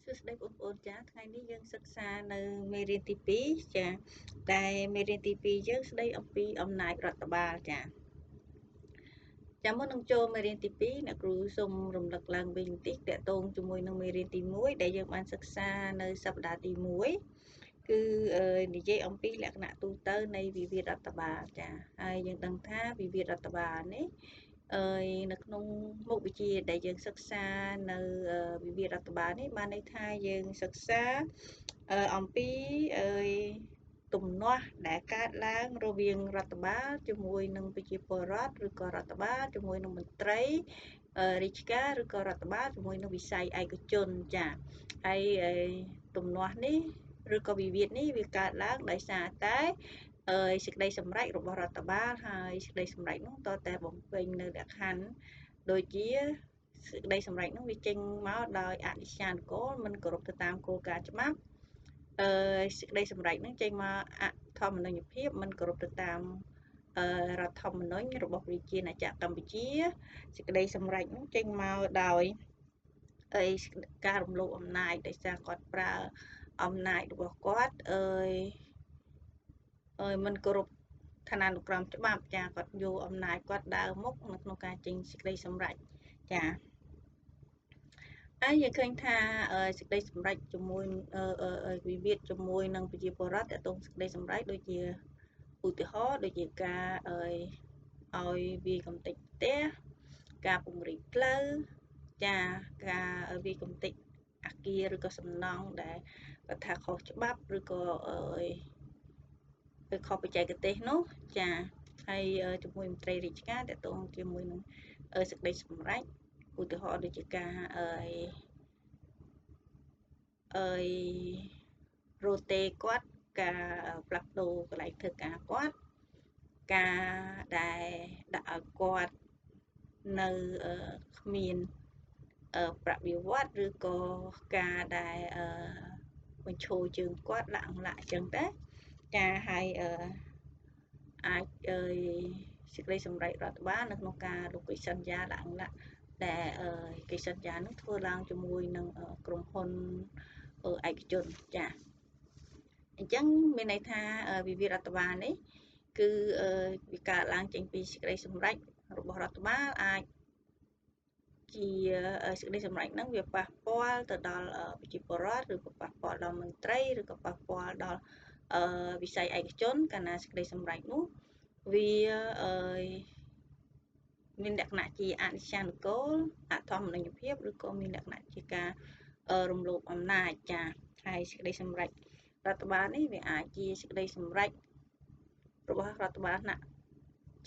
សួស្តីបងប្អូនចាថ្ងៃនេះយើងសិក្សានៅមេរៀនទី2ចាដែលមេរៀនទី2យើងស្ដីអំពីអំណាចរដ្ឋបាលចាមុននឹងចូលមេរៀនទី2អ្នកគ្រូសូមរំលឹកឡើងវិញបន្តិចទាក់ទងជាមួយនឹងមេរៀនទី1ដែលយើងបានសិក្សានៅសប្តាហ៍ទី1គឺនិយាយអំពីលក្ខណៈទូទៅនៃវិវាទរដ្ឋបាលចាហើយយើងដឹងថាវិវាទរដ្ឋបាលនេះនៅក្នុងមុខវិជ្ជាដែលយើងសិក្សានៅវិវាទរដ្ឋបាលនេះបានន័យថាយើងសិក្សាអំពីទំនាស់ដែលកើតឡើងរវាងរដ្ឋបាលជាមួយនឹងប្រជាពលរដ្ឋឬក៏រដ្ឋបាលជាមួយនឹងមន្ត្រីរាជការឬក៏រដ្ឋបាលជាមួយនឹងវិស័យឯកជនចាហើយទំនាស់នេះឬក៏វិវាទនេះវាកើតឡើងដោយសារតែសេចក្តីសម្រេចរបស់រដ្ឋបាលហើយសេចក្តីសម្រេចនោះតតែបំពេញនៅលក្ខខណ្ឌដូចជាសេចក្តីសម្រេចនោះវាចេញមកដោយអនិច្ចានុកូលមិនគោរពទៅតាមគោលការណ៍ច្បាប់សេចក្តីសម្រេចនឹងចេញមកអធម្មញ្ញភាពមិនគោរពទៅតាមរដ្ឋធម្មនុញ្ញរបស់ប្រជាណាចក្រកម្ពុជាសេចក្តីសម្រេចនោះចេញមកដោយការរំលោភអំណាចដោយសារគាត់ប្រើអំណាចរបស់គាត់មិនគោរពឋានានុក្រមច្បាប់ចាគាត់យកអំណាចគាត់ដើរមុខនៅក្នុងការចេញសេចក្តីសម្រេចចាហើយយើងឃើញថាសេចក្តីសម្រេចជាមួយវិវាទជាមួយនឹងប្រជាពលរដ្ឋទាក់ទងសេចក្តីសម្រេចដូចជាឧទាហរណ៍ដូចជាការឲ្យវាកំទេចផ្ទះការពង្រីកផ្លូវចាការវាកំទេចអគារឬក៏សំណង់ដែលគាត់ថាខុសច្បាប់ឬក៏ខុសបច្ចេកទេសនោះចាហើយជាមួយមន្ត្រីរាជការទាក់ទងជាមួយនឹងសេចក្តីសម្រេចឧទាហរណ៍ដូចជាការរ៉ូតេគាត់ការផ្លាស់ប្ដូរកន្លែងធ្វើការគាត់ការដែលដាក់ឲ្យគាត់នៅគ្មានប្រតិវត្តឬក៏ការដែលបញ្ឈរជើងគាត់ដាក់អញ្ចឹងតែចាហើយអាចសេចក្តីសម្រេចរដ្ឋបាលនៅក្នុងការលោកកិច្ចសន្យាដាក់ដែលកិច្ចសន្យានោះធ្វើឡើងជាមួយនឹងក្រុមហ៊ុនឯកជនចាអញ្ចឹងមានន័យថាវិវាទរដ្ឋបាលនេះគឺវាកើតឡើងចេញពីសេចក្តីសម្រេចរបស់រដ្ឋបាលអាចជាសេចក្តីសម្រេចហ្នឹងវាប៉ះពាល់ទៅដល់ប្រជាពលរដ្ឋឬក៏ប៉ះពាល់ដល់មន្ត្រីឬក៏ប៉ះពាល់ដល់វិស័យឯកជនកាលណាសេចក្តីសម្រេចនោះវាមានលក្ខណៈជាអនិច្ចានុកូលអធម្មញ្ញភាពឬក៏មានលក្ខណៈជាការរំលោភអំណាចចាហើយសេចក្តីសម្រេចរដ្ឋបាលនេះវាអាចជាសេចក្តីសម្រេចរបស់រដ្ឋបាលថ្នាក់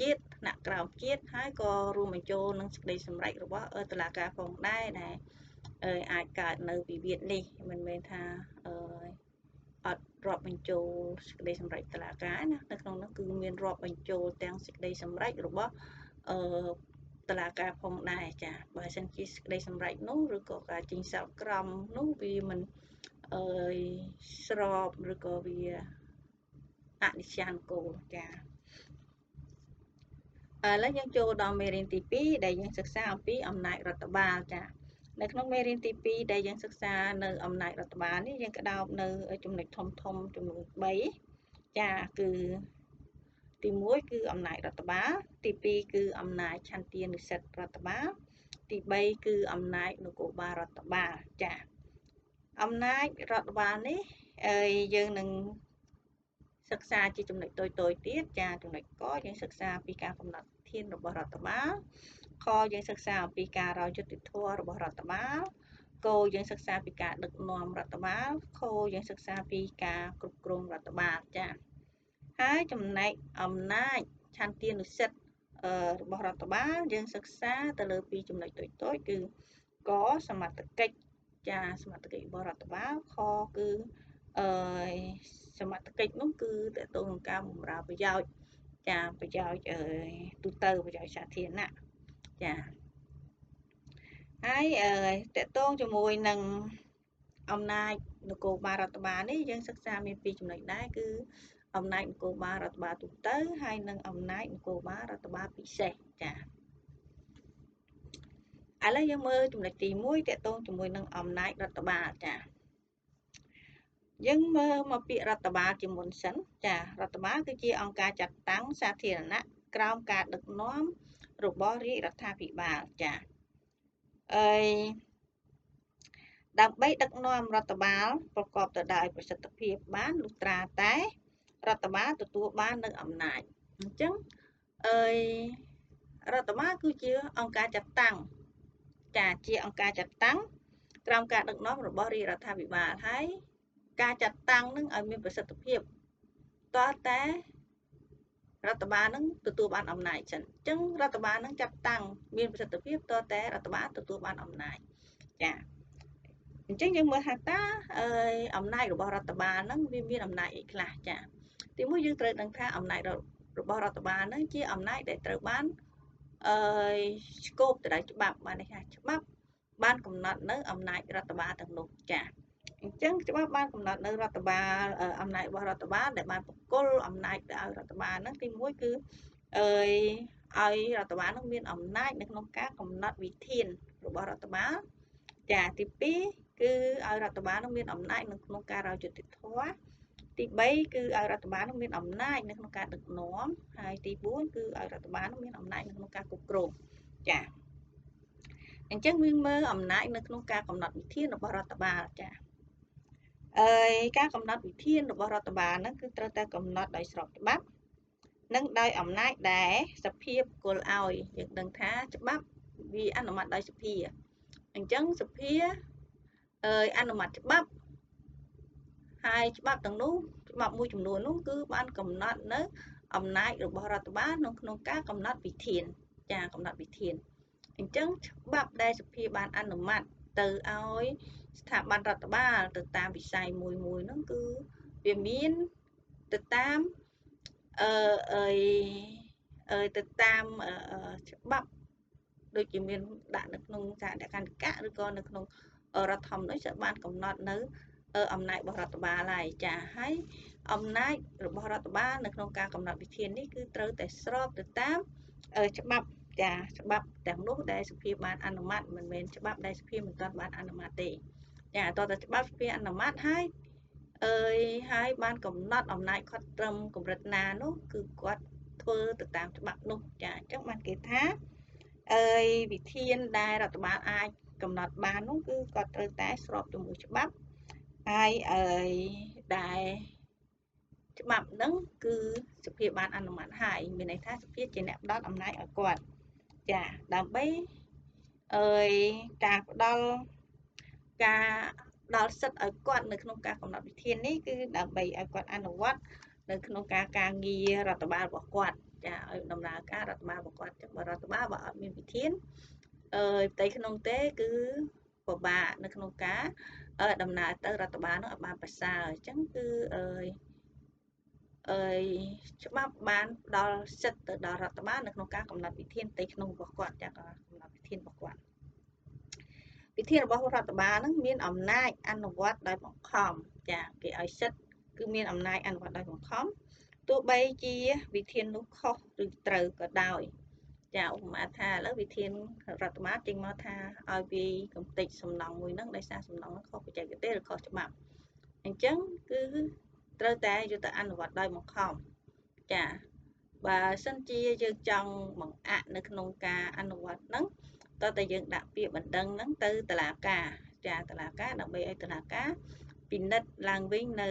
ជាតិថ្នាក់ក្រោមជាតិហើយក៏រួមបញ្ចូលនឹងសេចក្តីសម្រេចរបស់តុលាការផងដែរដែលអាចកើតនៅវិវាទនេះមិនមែនថាអត់រាប់បញ្ចូលសេចក្តីសម្រេចតុលាការណានៅក្នុងនោះគឺមានរាប់បញ្ចូលទាំងសេចក្តីសម្រេចរបស់តុលាការផងដែរចាបើសិនជាសេចក្តីសម្រេចនោះឬក៏ការចេញសាលក្រមនោះវាមិនស្របឬក៏វាអនិច្ចានុកូលចាឥឡូវយើងចូលដល់មេរៀនទី2ដែលយើងសិក្សាអំពីអំណាចរដ្ឋបាលចានៅក្នុងមេរៀនទី2ដែលយើងសិក្សានៅអំណាចរដ្ឋបាលនេះយើងក្តោបនៅចំណុចធំចំនួន3ចាគឺទី1គឺអំណាចរដ្ឋបាលទី2គឺអំណាចឆន្ទានុសិទ្ធិរដ្ឋបាលទី3គឺអំណាចនគរបាលរដ្ឋបាលចាអំណាចរដ្ឋបាលនេះយើងនឹងសិក្សាជាចំណុចតូចទៀតចាចំណុចកយើងសិក្សាពីការកំណត់ធានរបស់រដ្ឋបាលខយើងសិក្សាអំពីការរយុត្តិធម៌របស់រដ្ឋបាលគយើងសិក្សាពីការដឹកនាំរដ្ឋបាលខយើងសិក្សាពីការគ្រប់គ្រងរដ្ឋបាលចាហើយចំណែកអំណាចឆន្ទានុសិទ្ធិរបស់រដ្ឋបាលយើងសិក្សាទៅលើពីចំណុចតូចគឺកសមត្ថកិច្ចចាសមត្ថកិច្ចរបស់រដ្ឋបាលខគឺសមត្ថកិច្ចនោះគឺតើតើនឹងការបម្រើប្រយោជន៍ចាប្រយោជន៍ទូទៅប្រយោជន៍សាធារណៈចាហើយតើតើជាមួយនឹងអំណាចនគរបាលរដ្ឋបាលនេះយើងសិក្សាមាន2ចំណុចដែរគឺអំណាចនគរបាលរដ្ឋបាលទូទៅហើយនិងអំណាចនគរបាលរដ្ឋបាលពិសេសចា ឥឡូវយើងមើលចំណុចទី1តកតងជាមួយនឹងអំណាចរដ្ឋបាលចាយើងមើលមកពាក្យរដ្ឋបាលជាមុនសិនចារដ្ឋបាលគឺជាអង្គការចាត់តាំងសាធារណៈក្រោមការដឹកនាំរបស់រាជរដ្ឋាភិបាលចាហើយដើម្បីដឹកនាំរដ្ឋបាលប្រកបទៅដោយប្រសិទ្ធភាពបានលុះត្រាតែរដ្ឋបាលទទួលបាននូវអំណាចអញ្ចឹងរដ្ឋបាលគឺជាអង្គការចាត់តាំងចាជាអង្គការចាត់តាំងក្រោមការដឹកនាំរបស់រាជរដ្ឋាភិបាលហើយការចាត់តាំងនឹងឲ្យមានប្រសិទ្ធភាពតើតែរដ្ឋបាលនឹងទទួលបានអំណាចចឹងអញ្ចឹងរដ្ឋបាលនឹងចាត់តាំងមានប្រសិទ្ធភាពតើតែរដ្ឋបាលទទួលបានអំណាចចាអញ្ចឹងយើងមើលថាតើអំណាចរបស់រដ្ឋបាលនឹងវាមានអំណាចអីខ្លះចាទីមួយយើងត្រូវដឹងថាអំណាចរបស់រដ្ឋបាលនឹងជាអំណាចដែលត្រូវបានស្គប់ទៅដោយច្បាប់បានន័យថាច្បាប់បានកំណត់នៅអំណាចរដ្ឋបាលទាំងនោះចាអញ្ចឹងច្បាប់បានកំណត់នៅរដ្ឋបាលអំណាចរបស់រដ្ឋបាលដែលបានបកគលអំណាចទៅឲ្យរដ្ឋបាលហ្នឹងទីមួយគឺឲ្យរដ្ឋបាលនឹងមានអំណាចនៅក្នុងការកំណត់វិធានរបស់រដ្ឋបាលចាទី2គឺឲ្យរដ្ឋបាលនឹងមានអំណាចនៅក្នុងការរកយុត្តិធម៌ទី3គឺឲ្យរដ្ឋបាលនឹងមានអំណាចនៅក្នុងការដឹកនាំហើយទី4គឺឲ្យរដ្ឋបាលនឹងមានអំណាចនៅក្នុងការគ្រប់គ្រងចាអញ្ចឹងយើងមើលអំណាចនៅក្នុងការកំណត់វិធានរបស់រដ្ឋបាលចាការកំណត់វិធានរបស់រដ្ឋបាលហ្នឹងគឺត្រូវតែកំណត់ដោយស្របច្បាប់និងដោយអំណាចដែលសភាបុគ្គលឲ្យយើងដឹងថាច្បាប់វាអនុម័តដោយសភាអញ្ចឹងសភាអនុម័តច្បាប់ហើយច្បាប់ទាំងនោះច្បាប់មួយចំនួននោះគឺបានកំណត់នៅអំណាចរបស់រដ្ឋបាលក្នុងការកំណត់វិធានចាកំណត់វិធានអញ្ចឹងច្បាប់ដែលសភាបានអនុម័តទៅឲ្យស្ថាប័នរដ្ឋបាលទៅតាមវិស័យមួយហ្នឹងគឺវាមានទៅតាមទៅតាមច្បាប់ដូចជាមានដាក់នៅក្នុងសហគមន៍ឬក៏នៅក្នុងរដ្ឋធម្មនុញ្ញsẽបានកំណត់នៅអំណាចរបស់រដ្ឋបាលហើយចាហើយអំណាចរបស់រដ្ឋបាលនៅក្នុងការកំណត់វិធាននេះគឺត្រូវតែស្របទៅតាមច្បាប់ចាច្បាប់ទាំងនោះដែលសភាបានអនុម័តមិនមែនច្បាប់ដែលសភាមិនទាន់បានអនុម័តទេចាតើតើច្បាប់សភាអនុម័តហើយហើយបានកំណត់អំណាចគាត់ត្រឹមកម្រិតណានោះគឺគាត់ធ្វើទៅតាមច្បាប់នោះចាអញ្ចឹងបានគេថាវិធានដែលរដ្ឋបាលអាចកំណត់បាននោះគឺគាត់ត្រូវតែស្របជាមួយច្បាប់ហើយដែលច្បាប់ហ្នឹងគឺសភាបានអនុម័តហើយមានន័យថាសភាជាអ្នកផ្ដល់អំណាចឲ្យគាត់ចាដើម្បីការផ្ដល់សិទ្ធិឲ្យគាត់នៅក្នុងការកំណត់វិធាននេះគឺដើម្បីឲ្យគាត់អនុវត្តនៅក្នុងការងាររដ្ឋបាលរបស់គាត់ចាឲ្យដំណើរការរដ្ឋបាលរបស់គាត់ចឹងបើរដ្ឋបាលបើអត់មានវិធានផ្ទៃក្នុងទេគឺពិបាកនៅក្នុងការដំណើរទៅរដ្ឋបាលនោះឲ្យបានប្រសើរអញ្ចឹងគឺច្បាប់បានផ្ដល់សិទ្ធិទៅដល់រដ្ឋបាលនៅក្នុងការកំណត់វិធានផ្ទៃក្នុងរបស់គាត់ចាកំណត់វិធានរបស់គាត់វិធានរបស់រដ្ឋបាលហ្នឹងមានអំណាចអនុវត្តដោយបង្ខំចាគេឲ្យសិទ្ធិគឺមានអំណាចអនុវត្តដោយបង្ខំទោះបីជាវិធាននោះខុសឬត្រូវក៏ដោយចាឧបមាថាឥឡូវវិធានរដ្ឋបាលចេញមកថាឲ្យវាយកំទេចសំណង់មួយហ្នឹងដោយសារសំណង់ហ្នឹងខុសបច្ចេកទេសឬខុសច្បាប់អញ្ចឹងគឺត្រូវតែយកទៅអនុវត្តដោយបង្ខំចាបើសិនជាយើងចង់បង្អាក់នៅក្នុងការអនុវត្តហ្នឹងតើតែយើងដាក់ពាក្យបណ្ដឹងហ្នឹងទៅតុលាការចាតុលាការដើម្បីឲ្យតុលាការពិនិត្យឡើងវិញនៅ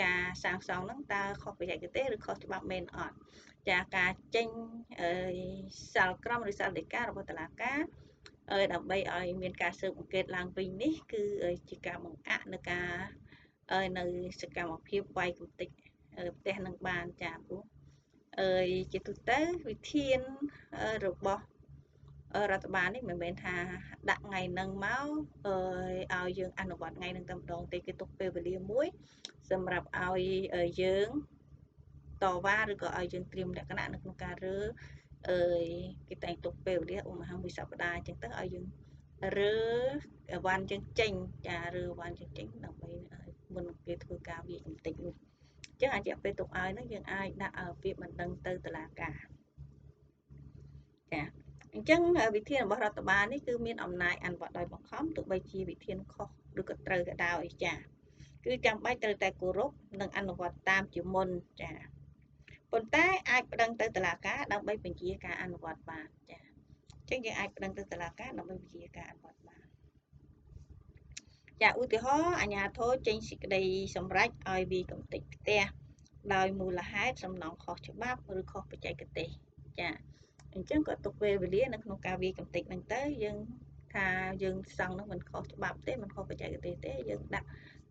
ការសាងសង់ហ្នឹងតើខុសបច្ចេកទេសឬខុសច្បាប់មែនអត់ចាការចេញសាលក្រមឬសាលដីការបស់តុលាការដើម្បីឲ្យមានការស៊ើបអង្កេតឡើងវិញនេះគឺជាការបង្អាក់នៅការនៅសកម្មភាពវាយកំទេចផ្ទះនឹងបានចាព្រោះជាទូទៅវិធានរបស់រដ្ឋបាលនេះមិនមែនថាដាក់ថ្ងៃហ្នឹងមកឲ្យយើងអនុវត្តថ្ងៃហ្នឹងតែម្ដងទេគេទុកពេលវេលាមួយសម្រាប់ឲ្យយើងតវ៉ាឬក៏ឲ្យយើងត្រៀមលក្ខណៈនៅក្នុងការរើគេតែងទុកពេលវេលាឧទាហរណ៍មួយសប្តាហ៍អញ្ចឹងទៅឲ្យយើងរើវ៉ាន់យើងចេញចារើវ៉ាន់យើងចេញដើម្បីមុនគេធ្វើការវាយកំទេចនោះអញ្ចឹងអាចពេលទុកឲ្យហ្នឹងយើងអាចដាក់ពាក្យបណ្ដឹងទៅតុលាការចា អញ្ចឹងវិធានរបស់រដ្ឋបាលនេះគឺមានអំណាចអនុវត្តដោយបង្ខំទោះបីជាវិធានខុសឬក៏ត្រូវក៏ដោយចាគឺចាំបាច់ត្រូវតែគោរពនិងអនុវត្តតាមជាមុនចាប៉ុន្តែអាចប្តឹងទៅតុលាការដើម្បីបញ្ជាការអនុវត្តបានចាអញ្ចឹងយើងអាចប្តឹងទៅតុលាការដើម្បីបញ្ជាការអនុវត្តបានចាឧទាហរណ៍អាជ្ញាធរចេញសេចក្តីសម្រេចឲ្យវាយកំទេចផ្ទះដោយមូលហេតុសំណងខុសច្បាប់ឬខុសបច្ចេកទេសចាអញ្ចឹងក៏ទុកពេលវេលានៅក្នុងការវាយកំទេចហ្នឹងទៅយើងថាយើងសង់ហ្នឹងមិនខុសច្បាប់ទេមិនខុសបច្ចេកទេសទេយើងដាក់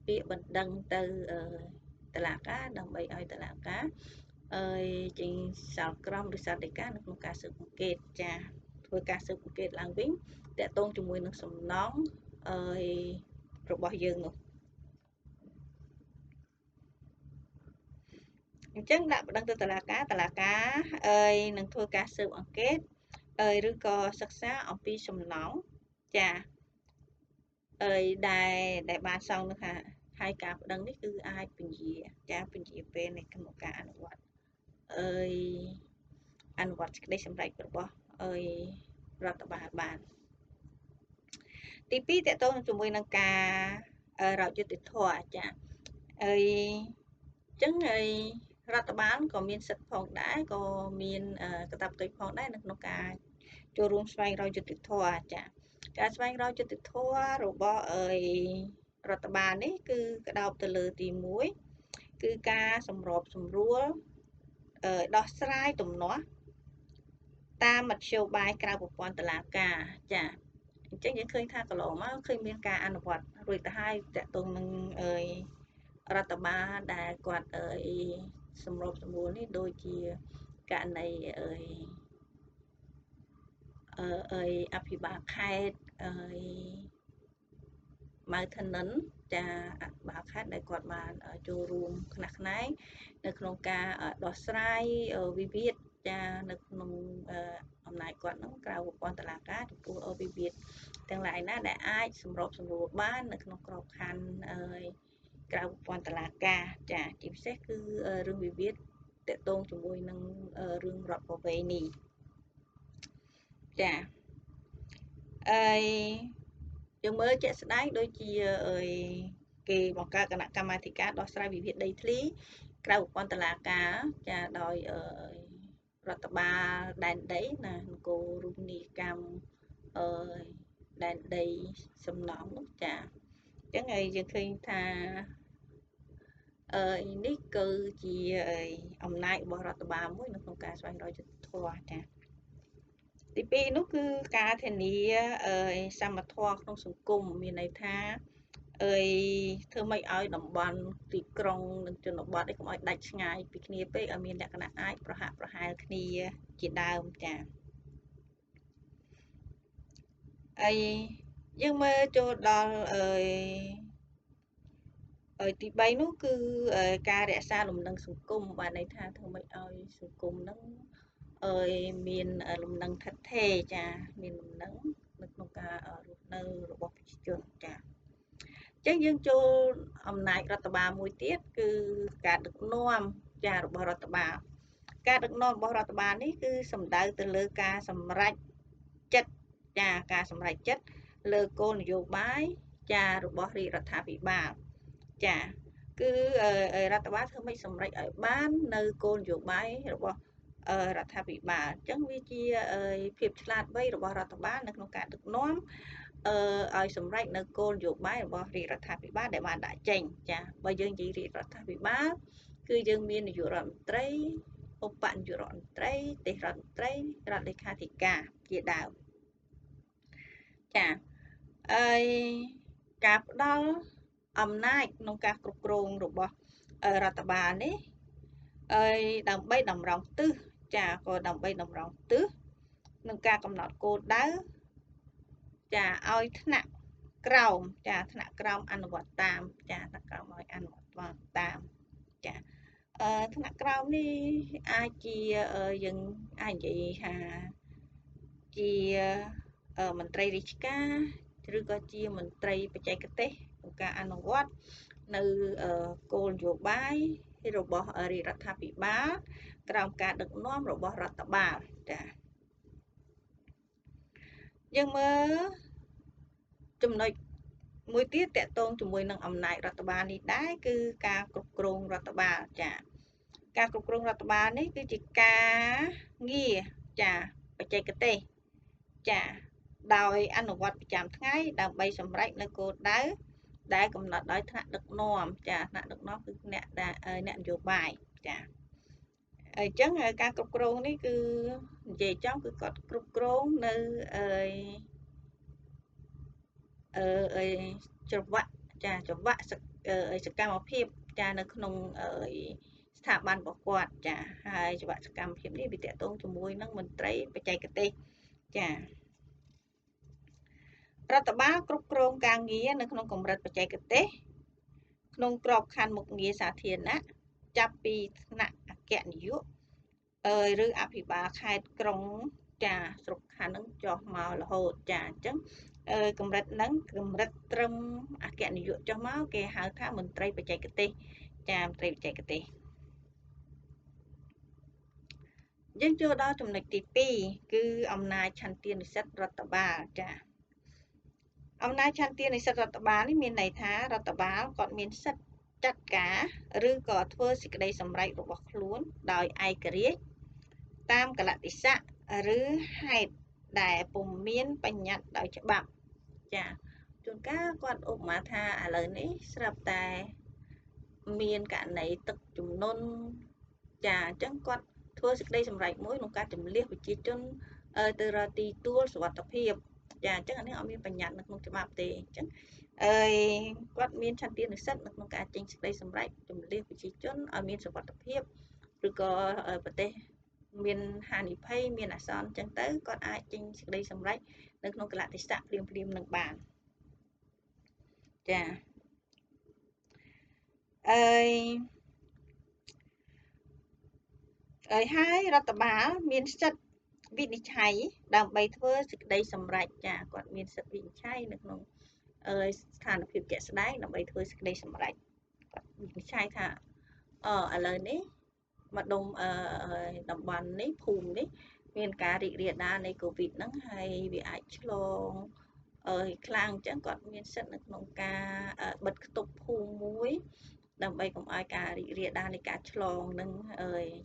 ពាក្យបណ្ដឹងទៅតុលាការដើម្បីឲ្យតុលាការចេញសាលក្រមឬសាលដីកានៅក្នុងការស៊ើបអង្កេតចាធ្វើការស៊ើបអង្កេតឡើងវិញតាក់ទងជាមួយនឹងសំណងរបស់យើងនោះអញ្ចឹងដាក់បណ្ដឹងទៅតុលាការនឹងធ្វើការស៊ើបអង្កេតឬក៏សិក្សាអំពីសំណងចាដែលបានសងនោះថាហើយការប្តឹងនេះគឺអាចពន្យាពេលในក្នុងការអនុវត្តសេចក្តីសម្រេចរបស់រដ្ឋបាលបានទី2តកតងជាមួយនឹងការរកយុត្តិធម៌ចាអញ្ចឹងរដ្ឋបាលក៏មានសិទ្ធិផងដែរក៏មានកាតព្វកិច្ចផងដែរនៅក្នុងការចូលរួមស្វែងរកយុត្តិធម៌ចាការស្វែងរកយុត្តិធម៌របស់រដ្ឋបាលនេះគឺក្តោបទៅលើទី1គឺការសម្របសម្រួលដោះស្រាយទំនាស់តាមមធ្យោបាយក្រៅប្រព័ន្ធតុលាការចាអញ្ចឹងយើងឃើញថាកន្លងមកឃើញមានការអនុវត្តរួចទៅហើយតកតងនឹងរដ្ឋបាលដែលគាត់សម្របសម្រួលនេះដូចជាករណីអភិបាលខេត្តម៉ៅធនិនចាអភិបាលខេត្តដែលគាត់បានចូលរួមខ្នះខ្នែងនៅក្នុងការដោះស្រាយវិវាទចានៅក្នុងអំណាចគាត់នឹងក្រៅប្រព័ន្ធតុលាការចំពោះវិវាទទាំងឡាយណាដែលអាចសម្របសម្រួលបាននៅក្នុងក្របខ័ណ្ឌក្រៅប្រព័ន្ធតុលាការចាជាពិសេសគឺរឿងវិវាទតកតងជាមួយនឹងរឿងរដ្ឋប្រវេណីចាយើងមើលជាក់ស្ដែងដូចជាគេបង្កើតគណៈកម្មាធិការដោះស្រាយវិវាទដីធ្លីក្រៅប្រព័ន្ធតុលាការចាដោយរដ្ឋបាលដែនដីណានគររូបនីយកម្មដែនដីសំណង់នោះចាអញ្ចឹងយើងឃើញថានេះគឺជាអំណាចរបស់រដ្ឋបាលមួយនៅក្នុងការស្វែងរកយុត្តិធម៌ចាទី2នោះគឺការធានាសមធម៌ក្នុងសង្គមមានន័យថាធ្វើម៉េចឲ្យតំបន់ទីក្រុងនិងជនបទកុំឲ្យដាច់ឆ្ងាយពីគ្នាពេកឲ្យមានលក្ខណៈអាចប្រហាក់ប្រហែលគ្នាជាដើមចាយើងមើលចូលដល់ទី3នោះគឺការរក្សាលំនឹងសង្គមបានន័យថាធ្វើម៉េចឲ្យសង្គមហ្នឹងមានលំនឹងថិតថេរចាមានលំនឹងនៅក្នុងការរស់នៅរបស់ប្រជាជនចាអញ្ចឹងយើងចូលអំណាចរដ្ឋបាលមួយទៀតគឺការដឹកនាំចារបស់រដ្ឋបាលការដឹកនាំរបស់រដ្ឋបាលនេះគឺសំដៅទៅលើការសម្រេចចិត្តចាការសម្រេចចិត្តលើគោលនយោបាយចារបស់រាជរដ្ឋាភិបាលចាគឺរដ្ឋបាលធ្វើម៉េចសម្រេចឲ្យបាននៅគោលនយោបាយរបស់រដ្ឋាភិបាលអញ្ចឹងវាជាភាពឆ្លាតវៃរបស់រដ្ឋបាលនៅក្នុងការដឹកនាំឲ្យសម្រេចនៅគោលនយោបាយរបស់រាជរដ្ឋាភិបាលដែលបានដាក់ចេញចាបើយើងនិយាយរាជរដ្ឋាភិបាលគឺយើងមាននាយករដ្ឋមន្ត្រីឧបនាយករដ្ឋមន្ត្រីទេសរដ្ឋមន្ត្រីរដ្ឋលេខាធិការជាដើមចាការផ្ដល់អំណាចក្នុងការគ្រប់គ្រងរបស់រដ្ឋបាលនេះដើម្បីតម្រង់ទិសចាក៏ដើម្បីតម្រង់ទិសនឹងការកំណត់គោលដៅចាឲ្យថ្នាក់ក្រោមចាថ្នាក់ក្រោមអនុវត្តតាមចាថ្នាក់ក្រោមឲ្យអនុវត្តតាមចាថ្នាក់ក្រោមនេះអាចជាយើងអាចនិយាយថាជាមន្ត្រីរាជការឬក៏ជាមន្ត្រីបច្ចេកទេសក្នុងការអនុវត្តនៅគោលនយោបាយរបស់រាជរដ្ឋាភិបាលក្រោមការដឹកនាំរបស់រដ្ឋបាលចា យើងមើលចំណុចមួយទៀតតកតងជាមួយនឹងអំណាចរដ្ឋបាលនេះដែរគឺការគ្រប់គ្រងរដ្ឋបាលចាការគ្រប់គ្រងរដ្ឋបាលនេះគឺជាការងារចាបច្ចេកទេសចាដោយអនុវត្តប្រចាំថ្ងៃដើម្បីសម្រេចនៅគោលដៅដែលកំណត់ដោយថ្នាក់ដឹកនាំចាថ្នាក់ដឹកនាំគឺអ្នកនយោបាយចាអញ្ចឹងការគ្រប់គ្រងនេះគឺនិយាយចំគឺគាត់គ្រប់គ្រងនៅច្រវាក់ចាច្រវាក់សកម្មភាពចានៅក្នុងស្ថាប័នរបស់គាត់ចាហើយច្រវាក់សកម្មភាពនេះវាតកតងជាមួយនឹងមន្ត្រីបច្ចេកទេសចារដ្ឋបាលគ្រប់គ្រងការងារនៅក្នុងកម្រិតបច្ចេកទេសក្នុងក្របខ័ណ្ឌមុខងារសាធារណៈចាប់ពីថ្នាក់អគ្គនាយកឬអភិបាលខេត្តក្រុងចាស្រុកខណ្ឌនឹងចុះមករហូតចាអញ្ចឹងកម្រិតហ្នឹងកម្រិតត្រឹមអគ្គនាយកចុះមកគេហៅថាមន្ត្រីបច្ចេកទេសចាមន្ត្រីបច្ចេកទេសយើងចូលដល់ចំណុចទី2គឺអំណាចឆន្ទានុសិទ្ធិរដ្ឋបាលចាអំណាចឆន្ទានុសិទ្ធិរដ្ឋបាលនេះមានន័យថារដ្ឋបាលគាត់មានសិទ្ធិចាត់ការឬក៏ធ្វើសេចក្តីសម្រេចរបស់ខ្លួនដោយឯករាជ្យតាមកលៈទេសៈឬហេតុដែលពុំមានបញ្ញត្តិដោយច្បាប់ចាជួនកាលគាត់ឧបមាថាឥឡូវនេះស្រាប់តែមានករណីទឹកជំនន់ចាអញ្ចឹងគាត់ធ្វើសេចក្តីសម្រេចមួយក្នុងការជំលះប្រជាជនទៅរកទីទួលសុវត្ថិភាពចាអញ្ចឹងអានេះអត់មានបញ្ញត្តិនៅក្នុងច្បាប់ទេអញ្ចឹងគាត់មានឆន្ទានុសិទ្ធិនៅក្នុងការចេញសេចក្តីសម្រេចជំលះប្រជាជនឲ្យមានសុវត្ថិភាពឬក៏ប្រទេសមានហានិភ័យមានអាសន្នអញ្ចឹងទៅគាត់អាចចេញសេចក្តីសម្រេចនៅក្នុងកលៈទេសៈភ្លាមៗនឹងបានចាហើយរដ្ឋបាលមានសិទ្ធិវិនិច្ឆ័យដើម្បីធ្វើសេចក្តីសម្រេចចាគាត់មានសិទ្ធិវិនិច្ឆ័យនៅក្នុងស្ថានភាពជាក់ស្ដែងដើម្បីធ្វើសេចក្តីសម្រេចគាត់វិនិច្ឆ័យថាឥឡូវនេះម្ដុំតំបន់នេះភូមិនេះមានការរីករាលដាលនៃកូវីដហ្នឹងហើយវាអាចឆ្លងខ្លាំងអញ្ចឹងគាត់មានសិទ្ធិនៅក្នុងការបិទគប់ភូមិមួយដើម្បីកុំឲ្យការរីករាលដាលនៃការឆ្លងនឹង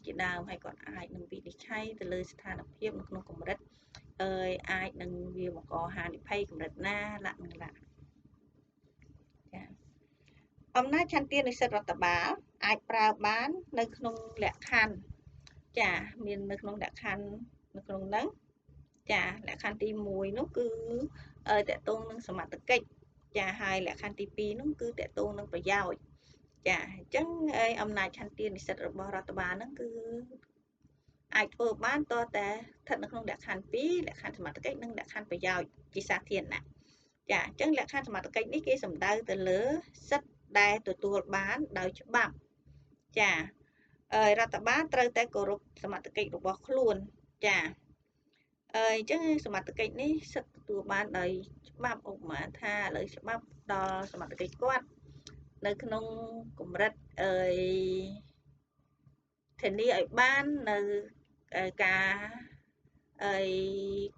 ជាដើមហើយគាត់អាចនឹងវិនិច្ឆ័យទៅលើស្ថានភាពនៅក្នុងកម្រិតអាចនឹងវាបង្កហានិភ័យកម្រិតណាលក្ខណៈចាអំណាចឆន្ទានុសិទ្ធិរដ្ឋបាលអាចប្រើបាននៅក្នុងលក្ខខណ្ឌចាមាននៅក្នុងលក្ខខណ្ឌនៅក្នុងហ្នឹងចាលក្ខខណ្ឌទី1នោះគឺតកតងនឹងសមត្ថកិច្ចចាហើយលក្ខខណ្ឌទី2នោះគឺតកតងនឹងប្រយោជន៍ចាអញ្ចឹងអំណាចឆន្ទានុសិទ្ធិរបស់រដ្ឋបាលហ្នឹងគឺអាចធ្វើបានតតែស្ថិតនៅក្នុងលក្ខខណ្ឌ2លក្ខខណ្ឌសមត្ថកិច្ចនិងលក្ខខណ្ឌប្រយោជន៍ជាសាធារណៈចាអញ្ចឹងលក្ខខណ្ឌសមត្ថកិច្ចនេះគេសំដៅទៅលើសិទ្ធិដែលទទួលបានដោយច្បាប់ចារដ្ឋបាលត្រូវតែគោរពសមត្ថកិច្ចរបស់ខ្លួនចាអញ្ចឹងសមត្ថកិច្ចនេះសិទ្ធិទទួលបានដោយច្បាប់ឧបមាថាឥឡូវច្បាប់ដល់សមត្ថកិច្ចគាត់នៅក្នុងកម្រិតធានាឲ្យបាននៅការ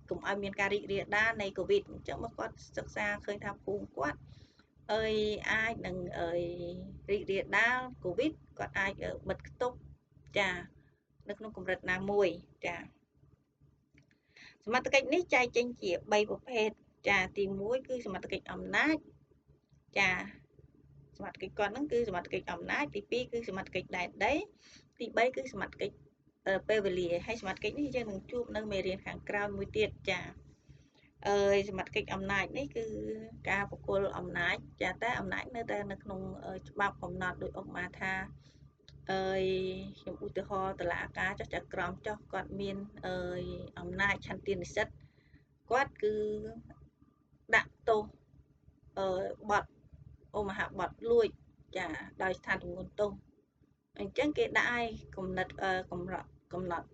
កុំឲ្យមានការរីករាលដាលនៃកូវីដអញ្ចឹងមកគាត់សិក្សាឃើញថាភូមិគាត់អាចនឹងរីករាលដាលកូវីដគាត់អាចបិទគប់ចានៅក្នុងកម្រិតណាមួយចាសមត្ថកិច្ចនេះចែកចេញជា3ប្រភេទចាទី1គឺសមត្ថកិច្ចអំណាចចាសមត្ថកិច្ចគាត់ហ្នឹងគឺសមត្ថកិច្ចអំណាចទី2គឺសមត្ថកិច្ចដែនដីទី3គឺសមត្ថកិច្ចពេលវេលាហើយសមត្ថកិច្ចនេះយើងនឹងជួបនៅមេរៀនខាងក្រោយមួយទៀតចាសមត្ថកិច្ចអំណាចនេះគឺការប្រគល់អំណាចចាតែអំណាចនៅតែនៅក្នុងច្បាប់កំណត់ដោយឧបមាថាខ្ញុំឧទាហរណ៍តុលាការចុះចក្រមចុះគាត់មានអំណាចឆន្ទានុសិទ្ធិគាត់គឺដាក់ទោសបទមហាបទលួចចាដោយស្ថានទម្ងន់ទោសអញ្ចឹងគេដាក់ឲ្យកំណត់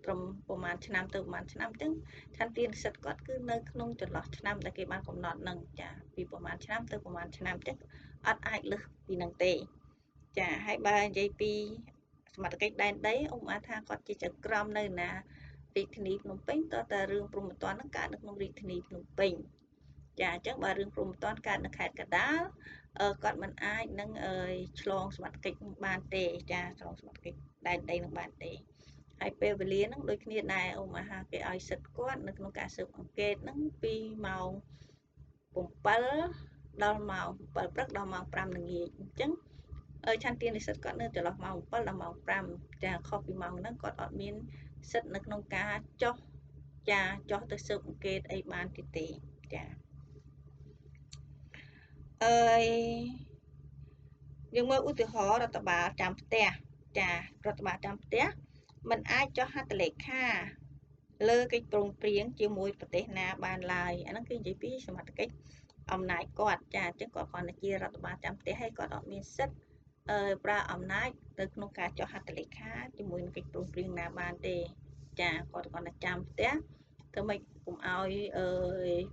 ត្រឹមប្រហែលឆ្នាំទៅប្រហែលឆ្នាំអញ្ចឹងឆន្ទានុសិទ្ធិគាត់គឺនៅក្នុងចន្លោះឆ្នាំដែលគេបានកំណត់នឹងចាពីប្រហែលឆ្នាំទៅប្រហែលឆ្នាំអញ្ចឹងអត់អាចលើសពីនឹងទេចាហើយបើនិយាយពីសមត្ថកិច្ចដែនដីឧបមាថាគាត់ជាចៅក្រមនៅណា រាជធានីភ្នំពេញតើតារឿងព្រំប្រទានហ្នឹងកើតនៅក្នុងរាជធានីភ្នំពេញចាអញ្ចឹងបើរឿងព្រំប្រទានកើតនៅខេត្តកណ្ដាលគាត់មិនអាចនឹងឆ្លងសមត្ថកិច្ចបានទេចាឆ្លងសមត្ថកិច្ចដែនដីនឹងបានទេហើយពេលវេលាហ្នឹងដូចគ្នាដែរអូមហាគេឲ្យសិទ្ធគាត់នៅក្នុងការស៊ើបអង្កេតហ្នឹងពីម៉ោង7ដល់ម៉ោង7ព្រឹកដល់ម៉ោង5ល្ងាចអញ្ចឹងឆន្ទៈនិស្សិតគាត់នៅចន្លោះម៉ោង7ដល់ម៉ោង5ចាខុសពីម៉ោងហ្នឹងគាត់អត់មានសិទ្ធនៅក្នុងការចុះទៅស៊ើបអង្កេតអីបានទៀតទេចាយើងមើលឧទាហរណ៍រដ្ឋបាលចាំផ្ទះចារដ្ឋបាលចាំផ្ទះมันអាចចុះហត្ថលេខាលើកិច្ចព្រមព្រៀងជាមួយប្រទេសណាបានឡើយអាហ្នឹងគឺនិយាយពីសមត្ថកិច្ចអំណាចគាត់ចាអញ្ចឹងគាត់គ្រាន់តែជារដ្ឋបាលចាំផ្ទះហើយគាត់អត់មានសិទ្ធប្រើអំណាចទៅក្នុងការចុះហត្ថលេខាជាមួយនឹងកិច្ចព្រមព្រៀងណាបានទេចាគាត់គ្រាន់តែចាំផ្ទះធ្វើម៉េចកុំឲ្យ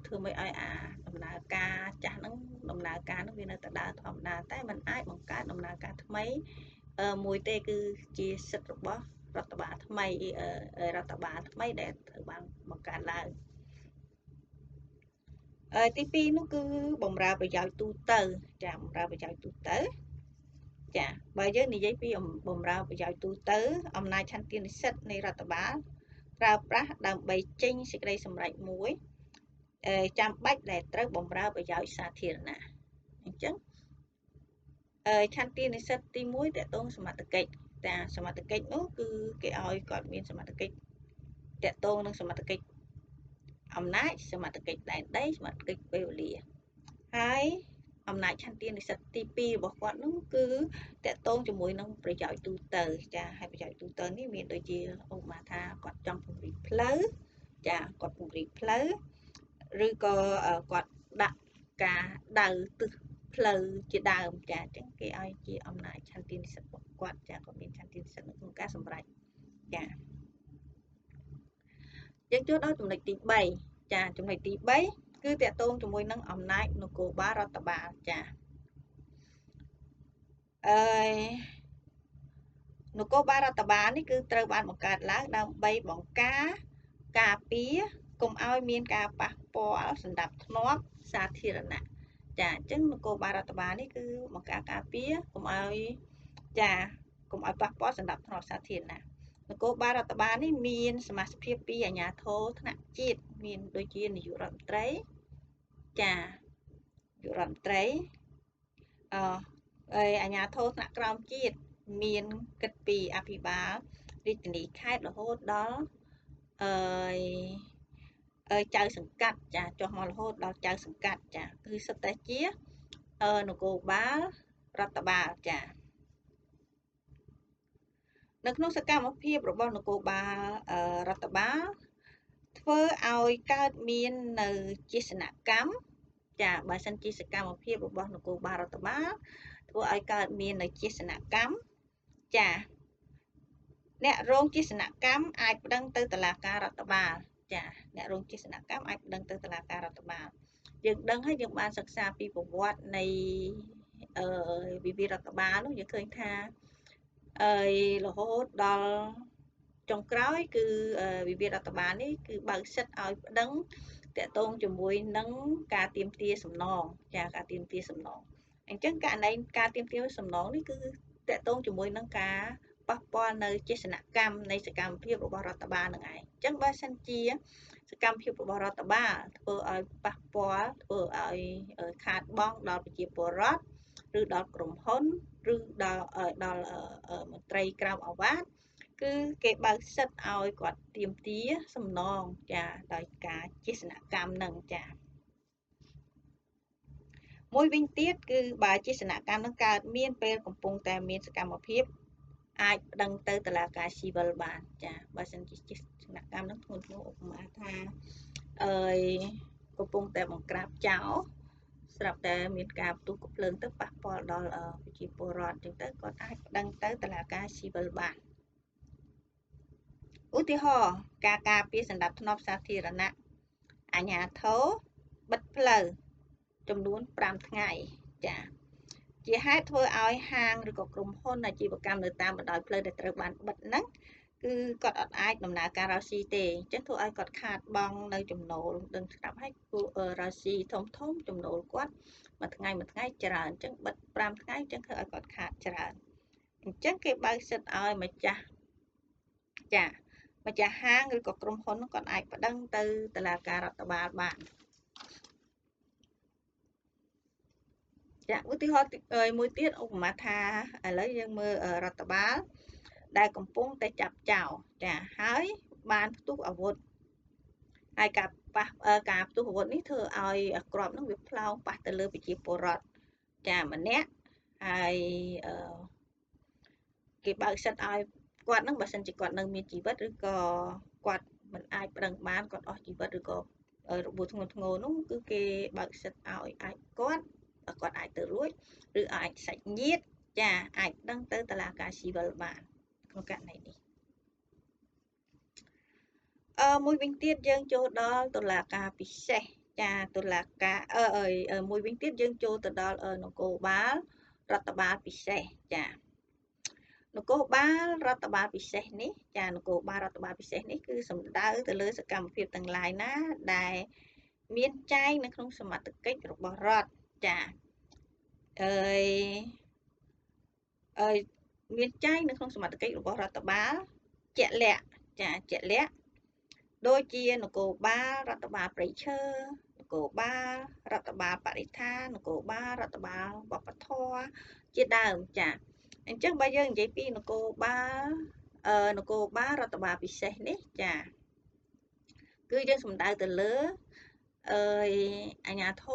ធ្វើម៉េចឲ្យអាដំណើរការចាស់ហ្នឹងដំណើរការហ្នឹងវានៅតែដើរធម្មតាតែมันអាចបង្កើតដំណើរការថ្មីមួយទេគឺជាសិទ្ធិរបស់រដ្ឋបាលថ្មីដែលត្រូវបានបង្កើតឡើងទី2នោះគឺបម្រើប្រយោជន៍ទូទៅចាបម្រើប្រយោជន៍ទូទៅចាបើយើងនិយាយពីបម្រើប្រយោជន៍ទូទៅអំណាចឆន្ទៈនិស្សិតនៃរដ្ឋបាលប្រើប្រាស់ដើម្បីចេញសេចក្តីសម្រេចមួយចាំបាច់ដែលត្រូវបម្រើប្រយោជន៍សាធារណៈអញ្ចឹងឆន្ទៈនិស្សិតទី1តកតងសមត្ថកិច្ចតាសមត្ថកិច្ចនោះគឺគេឲ្យគាត់មានសមត្ថកិច្ចតកតងនឹងសមត្ថកិច្ចអំណាចសមត្ថកិច្ចដែនដីសមត្ថកិច្ចពេលវេលាហើយអំណាចឆន្ទៈនិស្សិតទី2របស់គាត់នោះគឺតកតងជាមួយនឹងប្រយោជន៍ទូទៅចាហើយប្រយោជន៍ទូទៅនេះមានដូចជាឧបមាថាគាត់ចង់ពង្រីកផ្លូវចាគាត់ពង្រីកផ្លូវឬក៏គាត់ដាក់ការដៅទិសផ្លូវជាដើមចាអញ្ចឹងគេឲ្យជាអំណាចឆន្ទៈនិស្សិតរបស់គាត់ចាគាត់មានឆន្ទៈនិស្សិតនៅក្នុងការសម្រេចចាយើងចូលដល់ចំណុចទី3ចាចំណុចទី3គឺតកតងជាមួយនឹងអំណាចនគរបាលរដ្ឋបាលចានគរបាលរដ្ឋបាលនេះគឺត្រូវបានបង្កើតឡើងដើម្បីបង្ការពារកុំឲ្យមានការប៉ះពាល់សណ្ដាប់ធ្នាប់សាធារណៈចាអញ្ចឹងនគរបាលរដ្ឋបាលនេះគឺបង្ការពារកុំឲ្យប៉ះពាល់សណ្ដាប់ធ្នាប់សាធារណៈនគរបាលរដ្ឋបាលនេះមានសមាជិកពីអាជ្ញាធរថ្នាក់ជាតិមានដូចជានាយករដ្ឋមន្ត្រីចានាយករដ្ឋមន្ត្រីអាជ្ញាធរថ្នាក់ក្រោមជាតិមានគិតពីអភិបាលរាជធានីខេត្តរហូតដល់ចៅសង្កាត់ចាចុះមករហូតដល់ចៅសង្កាត់ចាគឺសុទ្ធតែជានគរបាលរដ្ឋបាលចានៅក្នុងសកម្មភាពរបស់នគរបាលរដ្ឋបាលធ្វើឲ្យកើតមាននៅជាសនកម្មចាបើសិនជាសកម្មភាពរបស់នគរបាលរដ្ឋបាលធ្វើឲ្យកើតមាននៅជាសនកម្មចាអ្នករងជាសនកម្មអាចប្តឹងទៅតុលាការរដ្ឋបាលចាអ្នករងជាសនកម្មអាចប្តឹងទៅតុលាការរដ្ឋបាលយើងដឹងហើយយើងបានសិក្សាពីប្រវត្តិនៃវិវាទរដ្ឋបាលនោះយើងឃើញថារហូតដល់ចុងក្រោយគឺវិវាទរដ្ឋបាលនេះគឺបើកសិទ្ធឲ្យប្តឹងតកតងជាមួយនឹងការទាមទារសំណងចាការទាមទារសំណងអញ្ចឹងករណីការទាមទារសំណងនេះគឺតកតងជាមួយនឹងការប៉ះពាល់នៅចេតនកម្មនៃសកម្មភាពរបស់រដ្ឋបាលនឹងឯងអញ្ចឹងបើសិនជាសកម្មភាពរបស់រដ្ឋបាលធ្វើឲ្យប៉ះពាល់ធ្វើឲ្យខាតបង់ដល់ប្រជាពលរដ្ឋឬដល់ក្រុមហ៊ុនឬដល់មន្ត្រីក្រមអាវ៉ាតគឺគេបើកសិទ្ធឲ្យគាត់ទាមទារសំណងចាដោយការចេតនកម្មនឹងចាមួយវិញទៀតគឺបើចេតនកម្មនឹងកើតមានពេលកំពុងតែមានសកម្មភាពអាចប្តឹងទៅតុលាការស៊ីវិលបានចាបើសិនជាចេតនកម្មនឹងធ្ងន់ធ្ងរឧបមាថាកំពុងតែបង្ក្រាបចោលស្រាប់តែមានការផ្ទុះកំភ្លើងទៅប៉ះពាល់ដល់ប្រជាពលរដ្ឋអញ្ចឹងទៅគាត់អាចប្តឹងទៅតុលាការស៊ីវិលបានឧទាហរណ៍ការការពារសណ្ដាប់ធ្នាប់សាធារណៈអាជ្ញាធរបិទផ្លូវចំនួន5ថ្ងៃចាជាហេតុធ្វើឲ្យហាងឬក៏ក្រុមហ៊ុនអាជីវកម្មនៅតាមបណ្ដោយផ្លូវដែលត្រូវបានបិទហ្នឹង គឺគាត់អត់អាចដំណើរការរកស៊ីទេអញ្ចឹងធ្វើឲ្យគាត់ខាតបង់នៅចំណូលដឹងស្រាប់ហើយរកស៊ីធំចំណូលគាត់មួយថ្ងៃច្រើនអញ្ចឹងបិទ5ថ្ងៃអញ្ចឹងធ្វើឲ្យគាត់ខាតច្រើនអញ្ចឹងគេបើកសិទ្ធឲ្យម្ចាស់ហាងឬក៏ក្រុមហ៊ុនគាត់អាចប្តឹងទៅតុលាការរដ្ឋបាលបានឧទាហរណ៍មួយទៀតឧបមាថាឥឡូវយើងមើលរដ្ឋបាលដែលកំពុងតែចាប់ចោលហើយបានផ្ទុះអាវុធហើយការផ្ទុះអាវុធនេះធ្វើឲ្យក្របនឹងវាផ្លោងប៉ះទៅលើប្រជាពលរដ្ឋម្នាក់ហើយគេបើកសិទ្ធឲ្យគាត់នឹងបើសិនជាគាត់នៅមានជីវិតឬក៏គាត់មិនអាចប្តឹងបានគាត់អស់ជីវិតឬក៏របួសធ្ងន់ធ្ងរនោះគឺគេបើកសិទ្ធឲ្យអាចគាត់អាចទៅរួចឬអាចសាច់ញាតិអាចប្តឹងទៅតុលាការស៊ីវិលបានក្នុងករណីនេះមួយវិញទៀតយើងចូលដល់តុលាការពិសេសតុលាការមួយវិញទៀតយើងចូលទៅដល់នគរបាលរដ្ឋបាលពិសេសនគរបាលរដ្ឋបាលពិសេសនេះនគរបាលរដ្ឋបាលពិសេសនេះគឺសំដៅទៅលើសកម្មភាពទាំងឡាយណាដែលមានចែងនៅក្នុងសមត្ថកិច្ចរបស់រដ្ឋមានចែងនៅក្នុងសមត្ថកិច្ចរបស់រដ្ឋបាលជាក់លាក់ដូចជានគរបាលរដ្ឋបាលព្រៃឈើនគរបាលរដ្ឋបាលបរិស្ថាននគរបាលរដ្ឋបាលវប្បធម៌ជាដើមអញ្ចឹងបើយើងនិយាយពីនគរបាលរដ្ឋបាលពិសេសនេះគឺយើងសំដៅទៅលើអាជ្ញាធ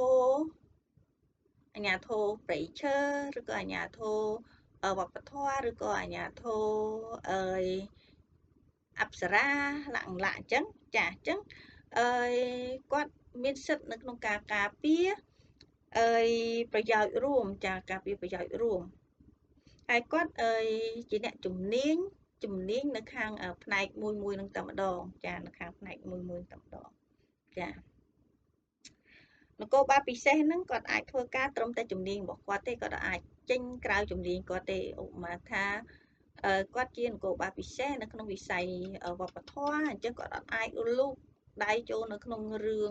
រព្រៃឈើឬក៏អាជ្ញាធរវប្បធម៌ឬក៏អាជ្ញាធរអប្សរាលក្ខណៈអញ្ចឹងគាត់មានសិទ្ធិនៅក្នុងការការពារប្រយោជន៍រួមការពារប្រយោជន៍រួមហើយគាត់ជាអ្នកជំនាញនៅខាងផ្នែកមួយនឹងតែម្ដងនៅខាងផ្នែកមួយតែម្ដងនគរបាលពិសេសហ្នឹងគាត់អាចធ្វើការត្រឹមតែជំនាញរបស់គាត់ទេគាត់អាចចេញក្រៅជំនាញគាត់ទេឧបមាថាគាត់ជានគរបាលពិសេសនៅក្នុងវិស័យវប្បធម៌អញ្ចឹងគាត់អត់អាចលូកដៃចូលនៅក្នុងរឿង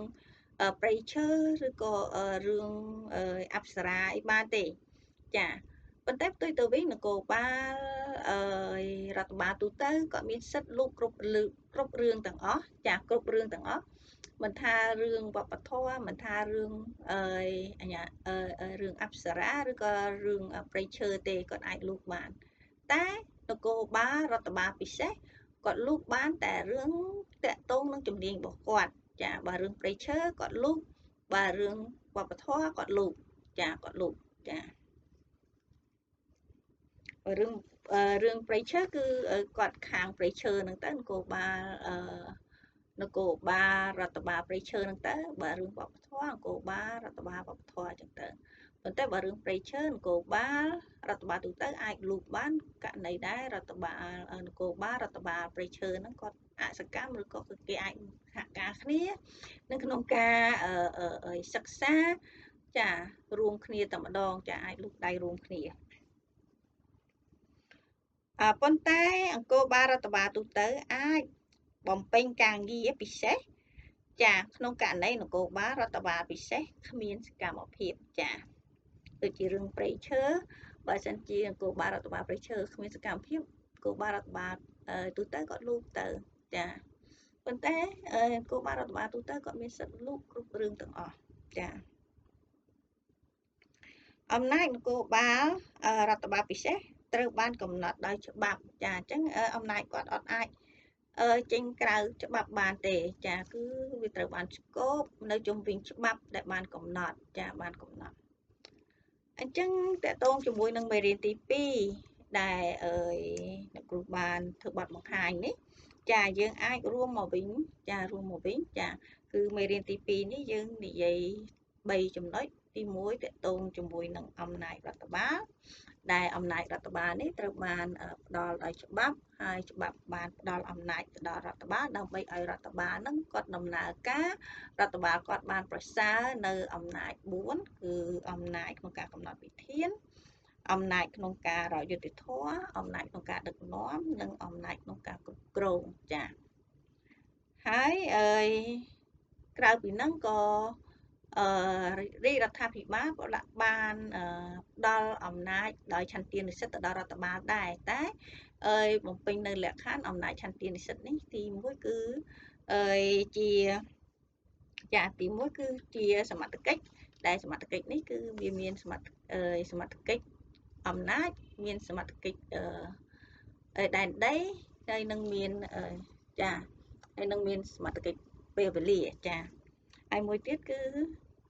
ព្រៃឈើឬក៏រឿងអប្សរាអីបានទេប៉ុន្តែផ្ទុយទៅវិញនគរបាលរដ្ឋបាលទូទៅគាត់មានសិទ្ធិលូកគ្រប់រឿងទាំងអស់គ្រប់រឿងទាំងអស់មិនថារឿងវប្បធម៌មិនថារឿងរឿងអប្សរាឬក៏រឿងព្រៃឈើទេគាត់អាចលូកបានតែនគរបាលរដ្ឋបាលពិសេសគាត់លូកបានតែរឿងតាក់ទងនឹងជំនាញរបស់គាត់បើរឿងព្រៃឈើគាត់លូកបើរឿងវប្បធម៌គាត់លូកគាត់លូករឿងព្រៃឈើគឺគាត់ខាងព្រៃឈើហ្នឹងទៅនគរបាលរដ្ឋបាលព្រៃឈើហ្នឹងទៅបើរឿងវប្បធម៌នគរបាលរដ្ឋបាលវប្បធម៌អញ្ចឹងទៅប៉ុន្តែបើរឿងព្រៃឈើនគរបាលរដ្ឋបាលទូទៅអាចលូកបានករណីដែរនគរបាលរដ្ឋបាលព្រៃឈើហ្នឹងគាត់អសកម្មឬក៏គេអាចសហការគ្នានៅក្នុងការសិក្សារួមគ្នាតែម្ដងអាចលូកដៃរួមគ្នាប៉ុន្តែអង្គរបាលរដ្ឋបាលទូទៅអាចបំពេញការងារពិសេសក្នុងករណីនគរបាលរដ្ឋបាលពិសេសគ្មានសកម្មភាពដូចជារឿងព្រៃឈើបើសិនជានគរបាលរដ្ឋបាលព្រៃឈើគ្មានសកម្មភាពនគរបាលរដ្ឋបាលទូទៅគាត់លូកទៅប៉ុន្តែនគរបាលរដ្ឋបាលទូទៅគាត់មានសិទ្ធិលូកគ្រប់រឿងទាំងអស់អំណាចនគរបាលរដ្ឋបាលពិសេសត្រូវបានកំណត់ដោយច្បាប់អញ្ចឹងអំណាចគាត់អត់អាចចេញក្រៅច្បាប់បានទេគឺវាត្រូវបានស្គប់នៅជុំវិញច្បាប់ដែលបានកំណត់បានកំណត់អញ្ចឹងតកតងជាមួយនឹងមេរៀនទី2ដែលអ្នកគ្រូបានធ្វើបទបង្ហាញនេះយើងអាចរួមមកវិញគឺមេរៀនទី2នេះយើងនិយាយ3ចំណុចទី1តកតងជាមួយនឹងអំណាចរដ្ឋបាលដែលអំណាចរដ្ឋបាលនេះត្រូវបានផ្ដល់ដោយច្បាប់ហើយច្បាប់បានផ្ដល់អំណាចទៅដល់រដ្ឋបាលដើម្បីឲ្យរដ្ឋបាលនឹងគាត់ដំណើរការរដ្ឋបាលគាត់បានប្រសើរនៅអំណាច4គឺអំណាចក្នុងការកំណត់វិធាន អំណាចក្នុងការរកយុត្តិធម៌អំណាចក្នុងការដឹកនាំនិងអំណាចក្នុងការគ្រប់គ្រងចា៎ហើយក្រៅពីហ្នឹងក៏រាជរដ្ឋាភិបាលក៏ដាក់បានផ្ដល់អំណាចដោយឆន្ទានុសិទ្ធិទៅដល់រដ្ឋបាលដែរតែបំពេញនៅលក្ខខណ្ឌអំណាចឆន្ទានុសិទ្ធិនេះទី1គឺជាទី1គឺជាសមត្ថកិច្ចដែលសមត្ថកិច្ចនេះគឺវាមានសមត្ថកិច្ចអំណាចមានសមត្ថកិច្ចដែនដីហើយនឹងមានហើយនឹងមានសមត្ថកិច្ចពេលវេលាចាហើយមួយទៀតគឺ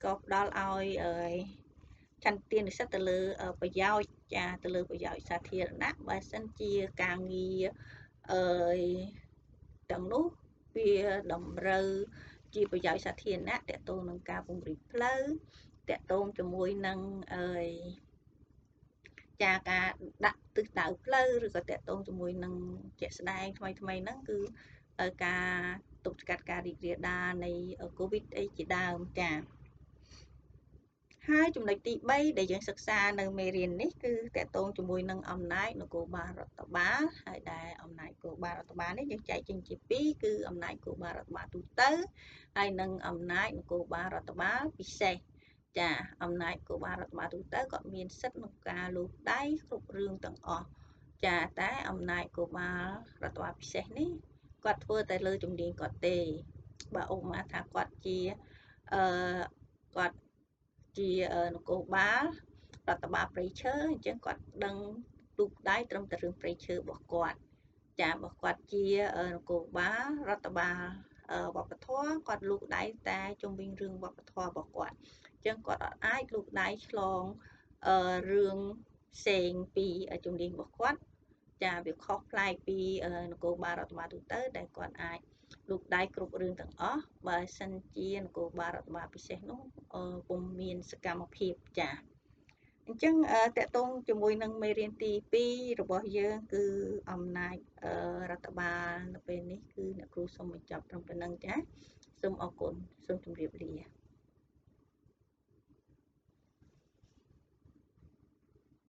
ក៏ផ្ដល់ឲ្យឆន្ទានុសិទ្ធិទៅលើប្រយោជន៍ទៅលើប្រយោជន៍សាធារណៈបើសិនជាការងារទាំងនោះវាតម្រូវជាប្រយោជន៍សាធារណៈតកតងនឹងការពង្រីកផ្លូវតកតងជាមួយនឹងការដាក់ទិសដៅផ្លូវឬក៏តកតងជាមួយនឹងជាក់ស្ដែងថ្មីហ្នឹងគឺការទប់ស្កាត់ការរីករាលដាលនៃកូវីដអីជាដើមចា៎ហើយចំណុចទី3ដែលយើងសិក្សានៅមេរៀននេះគឺតកតងជាមួយនឹងអំណាចនគរបាលរដ្ឋបាលហើយដែលអំណាចនគរបាលរដ្ឋបាលនេះយើងចែកចេញជា2គឺអំណាចនគរបាលរដ្ឋបាលទូទៅហើយនិងអំណាចនគរបាលរដ្ឋបាលពិសេសចាអំណាចនគរបាលរដ្ឋបាលទូទៅក៏មានសិទ្ធិក្នុងការលូកដៃគ្រប់រឿងទាំងអស់ចាតែអំណាចនគរបាលរដ្ឋបាលពិសេសនេះគាត់ធ្វើតែលើជំនាញគាត់ទេបើឧបមាថាគាត់ជាគាត់ជានគរបាលរដ្ឋបាលព្រៃឈើអញ្ចឹងគាត់ដឹងទូកដៃត្រឹមតែរឿងព្រៃឈើរបស់គាត់ចាបើគាត់ជានគរបាលរដ្ឋបាលវប្បធម៌គាត់លូកដៃតែជុំវិញរឿងវប្បធម៌របស់គាត់អញ្ចឹងគាត់អាចលូកដៃឆ្លងរឿងផ្សេងពីជំនាញរបស់គាត់ចាវាខុសប្លែកពីនគរបាលរដ្ឋបាលទូទៅដែលគាត់អាចលូកដៃគ្រប់រឿងទាំងអស់បើសិនជានគរបាលរដ្ឋបាលពិសេសនោះពុំមានសកម្មភាពចាអញ្ចឹងតកតងជាមួយនឹងមេរៀនទី2របស់យើងគឺអំណាចរដ្ឋបាលនៅពេលនេះគឺអ្នកគ្រូសូមបញ្ចប់ត្រឹមប៉ុណ្្នឹងចាសូមអរគុណសូមជម្រាបលា